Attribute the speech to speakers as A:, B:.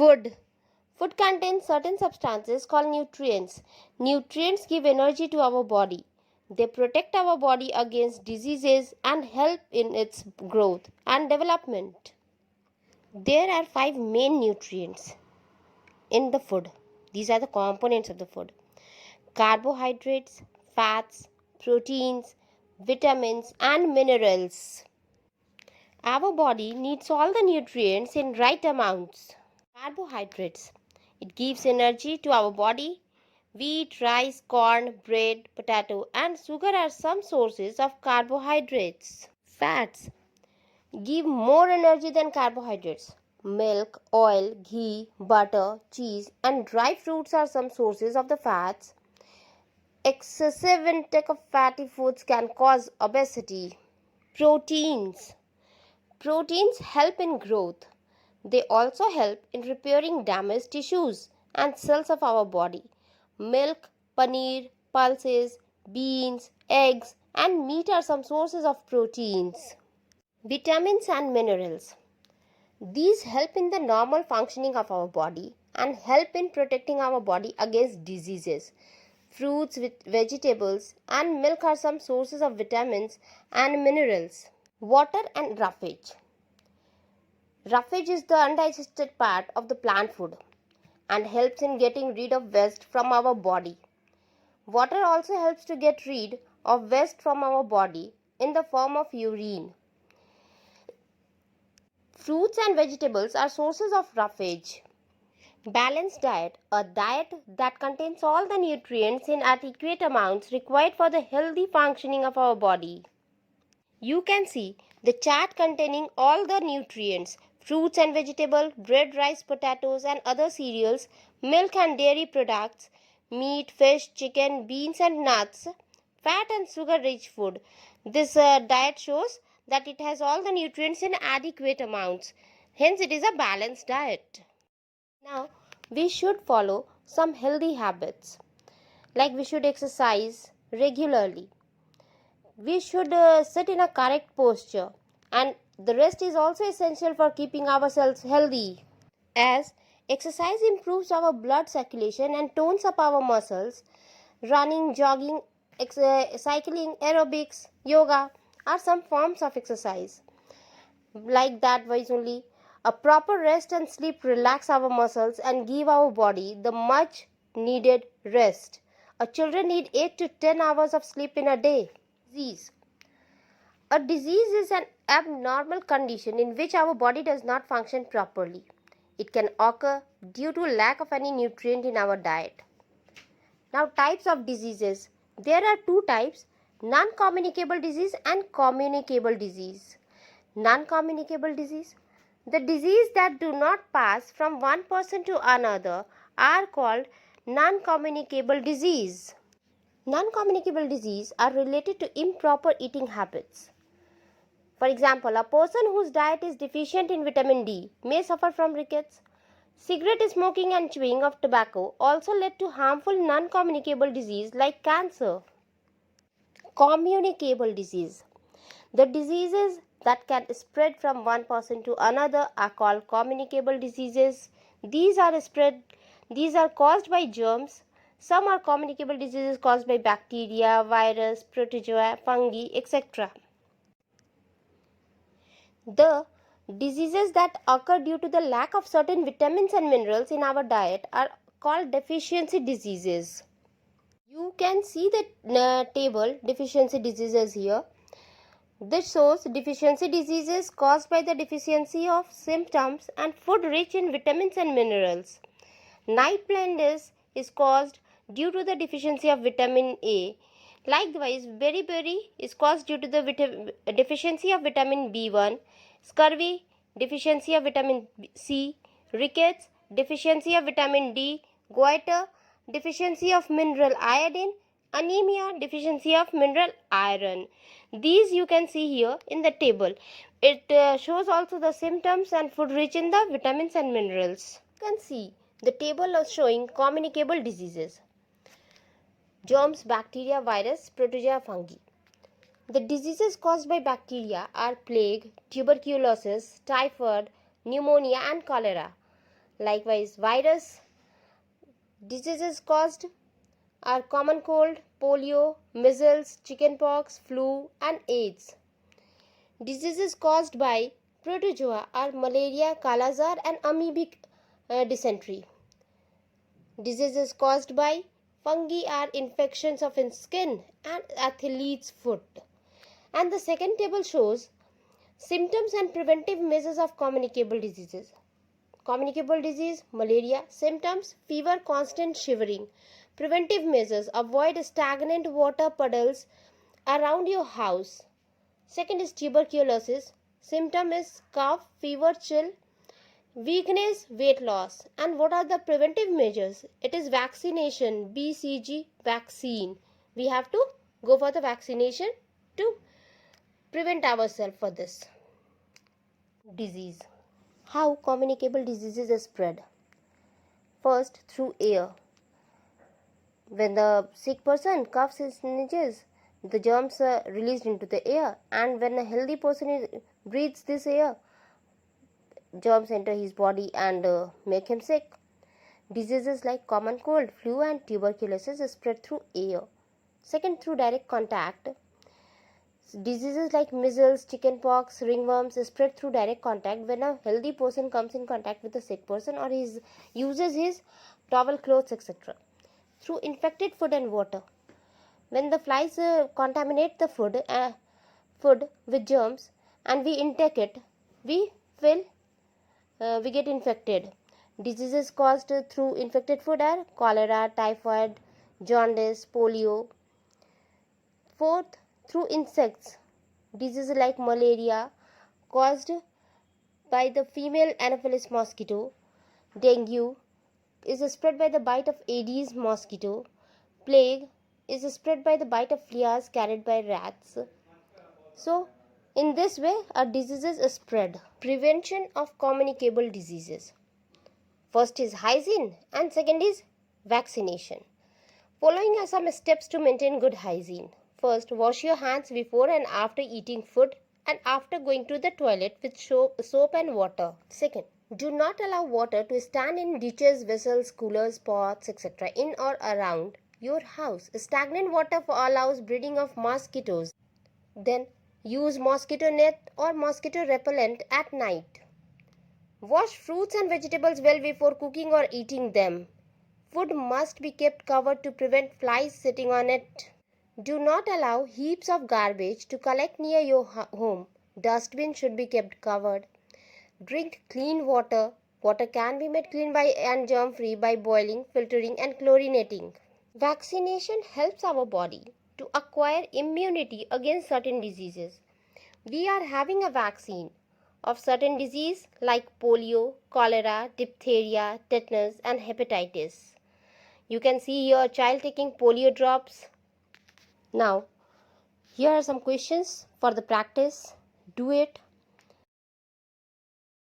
A: Food. Food contains certain substances called nutrients. Nutrients give energy to our body. They protect our body against diseases and help in its growth and development. There are 5 main nutrients in the food. These are the components of the food: carbohydrates, fats, proteins, vitamins, and minerals. Our body needs all the nutrients in right amounts. Carbohydrates. It gives energy to our body. Wheat, rice, corn, bread, potato, and sugar are some sources of carbohydrates. Fats give more energy than carbohydrates. Milk, oil, ghee, butter, cheese, and dry fruits are some sources of the fats. Excessive intake of fatty foods can cause obesity. Proteins. Proteins help in growth. They also help in repairing damaged tissues and cells of our body. Milk, paneer, pulses, beans, eggs, and meat are some sources of proteins. Vitamins and minerals. These help in the normal functioning of our body and help in protecting our body against diseases. Fruits, vegetables, and milk are some sources of vitamins and minerals. Water and roughage. Roughage is the undigested part of the plant food and helps in getting rid of waste from our body. Water also helps to get rid of waste from our body in the form of urine. Fruits and vegetables are sources of roughage. Balanced diet, a diet that contains all the nutrients in adequate amounts required for the healthy functioning of our body. You can see the chart containing all the nutrients: fruits and vegetables, bread, rice, potatoes, and other cereals, milk and dairy products, meat, fish, chicken, beans, and nuts, fat and sugar-rich food. This diet shows that it has all the nutrients in adequate amounts. Hence, it is a balanced diet. Now, we should follow some healthy habits, like we should exercise regularly. We should sit in a correct posture, and the rest is also essential for keeping ourselves healthy, as exercise improves our blood circulation and tones up our muscles. Running, jogging, cycling, aerobics, yoga are some forms of exercise. Like that wise only, a proper rest and sleep relax our muscles and give our body the much needed rest. A children need 8 to 10 hours of sleep in a day. Disease. A disease is an abnormal condition in which our body does not function properly. It can occur due to lack of any nutrient in our diet. Now, types of diseases. There are 2 types: non-communicable disease and communicable disease. Non-communicable disease. The disease that do not pass from one person to another are called non-communicable disease. Non-communicable disease are related to improper eating habits. For example, a person whose diet is deficient in vitamin D may suffer from rickets. Cigarette smoking and chewing of tobacco also lead to harmful non-communicable disease like cancer. Communicable disease. The diseases that can spread from one person to another are called communicable diseases. These are caused by germs. Some are communicable diseases caused by bacteria, virus, protozoa, fungi, etc. The diseases that occur due to the lack of certain vitamins and minerals in our diet are called deficiency diseases. You can see the table deficiency diseases here. This shows deficiency diseases caused by the deficiency of symptoms and food rich in vitamins and minerals. Night blindness is caused due to the deficiency of vitamin A. Likewise, beriberi is caused due to the deficiency of vitamin B1, scurvy, deficiency of vitamin C, rickets, deficiency of vitamin D, goiter, deficiency of mineral iodine, anemia, deficiency of mineral iron. These you can see here in the table. It shows also the symptoms and food rich in the vitamins and minerals. You can see the table is showing communicable diseases: germs, bacteria, virus, protozoa, fungi. The diseases caused by bacteria are plague, tuberculosis, typhoid, pneumonia, and cholera. Likewise, virus diseases caused are common cold, polio, measles, chickenpox, flu, and AIDS. Diseases caused by protozoa are malaria, kala-azar, and amoebic dysentery. Diseases caused by fungi are infections of skin and athlete's foot. And the second table shows symptoms and preventive measures of communicable diseases. Communicable disease, malaria, symptoms, fever, constant shivering. Preventive measures, avoid stagnant water puddles around your house. Second is tuberculosis. Symptom is cough, fever, chill, weakness, weight loss. And what are the preventive measures? It is vaccination, BCG vaccine. We have to go for the vaccination to prevent ourselves for this disease. How communicable diseases are spread? First, through air. When the sick person coughs and sneezes, the germs are released into the air, and when a healthy person breathes this air, germs enter his body and make him sick. Diseases like common cold, flu, and tuberculosis are spread through air. Second, through direct contact. Diseases like measles, chickenpox, ringworms are spread through direct contact when a healthy person comes in contact with a sick person or uses his towel, clothes, etc. Through infected food and water. When the flies contaminate the food with germs and we intake it, we get infected. Diseases caused through infected food are cholera, typhoid, jaundice, polio. Fourth, through insects. Diseases like malaria caused by the female Anopheles mosquito. Dengue is spread by the bite of Aedes mosquito. Plague is spread by the bite of fleas carried by rats. So, in this way, our diseases are spread. Prevention of communicable diseases. First is hygiene and second is vaccination. Following are some steps to maintain good hygiene. First, wash your hands before and after eating food and after going to the toilet with soap and water. Second, do not allow water to stand in ditches, vessels, coolers, pots, etc. in or around your house. Stagnant water allows breeding of mosquitoes. Then, use mosquito net or mosquito repellent at night. Wash fruits and vegetables well before cooking or eating them. Food must be kept covered to prevent flies sitting on it. Do not allow heaps of garbage to collect near your home. Dustbin should be kept covered. Drink clean water. Water can be made clean and germ-free by boiling, filtering and chlorinating. Vaccination helps our body to acquire immunity against certain diseases. We are having a vaccine of certain disease like polio, cholera, diphtheria, tetanus and hepatitis. You can see your child taking polio drops. Now, here are some questions for the practice. Do it.